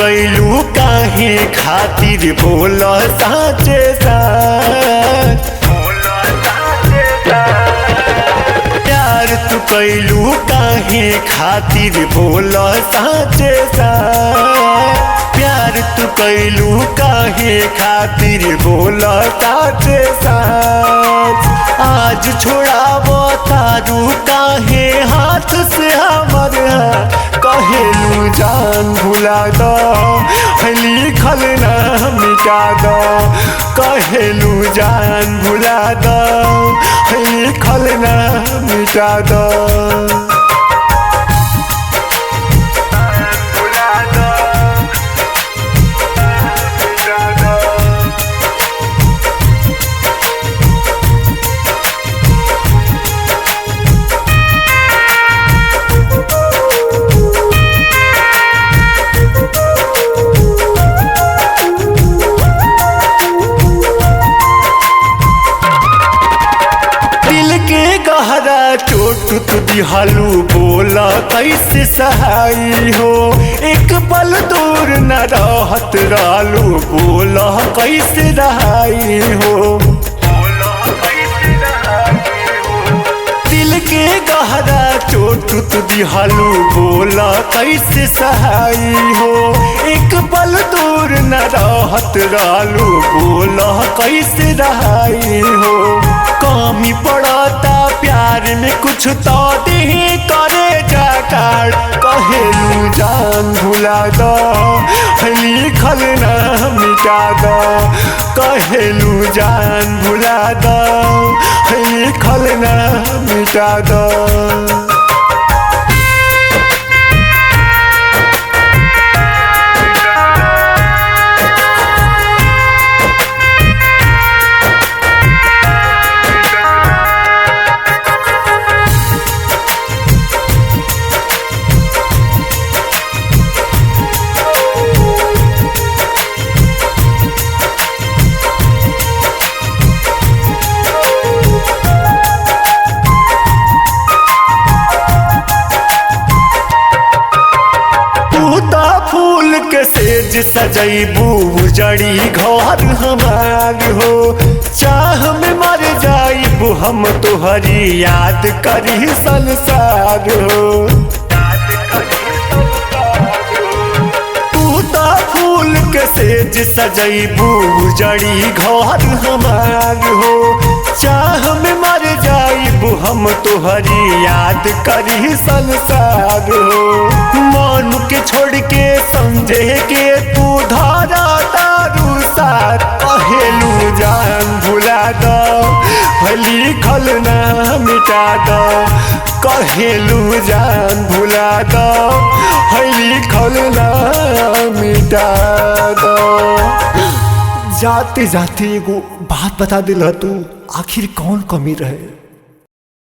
कैलू काहे खातिर बोल साचे साच। प्यार तू कैलू काहे खातिर बोल साचे साच। प्यार तू कैलू काहे खातिर बोल साचे साच। आज छोड़ाबो तारू काहे हाथ से हमर कहेलू जान भुला दो लिखल ना मिटा दो। कहेलू जान भुला दो लिखल ना मिटा दो। गहरा चोट तू दिहालू बोला कैसे सहाई हो। एक पल दूर न रहत रालू बोला कैसे रहाई हो। दिल के गहरा चोट तू दिहालू बोला कैसे सहाई हो। एक पल दूर न रहत रालू बोला कैसे रहाई हो। कमी पड़ता प्यार में कुछ तो दे करे जाकार। कहेलू जान भुला दो लिखल ना मिटा दो। कहेलू जान भुला दो लिखल ना मिटा दो। फूल के सेज सजैबू जड़ी घर हमार हो। चाह में मर जाइबू हम तोहरी याद करी संसार हो। तू तो फूल के सेज सजैबू जड़ी घर हमार हो। चाह में मर जाइबू हम तोहरी याद करी संसार हो। मन के छोड़ के समझे के तू धारा तारू साथ। कहेलू जान भुला दो लिखल ना मिटा दो। कहेलू जान भुला दो लिखल ना मिटा दो। जाते जाते एगो बात बता दिल तू, आखिर कौन कमी रहे।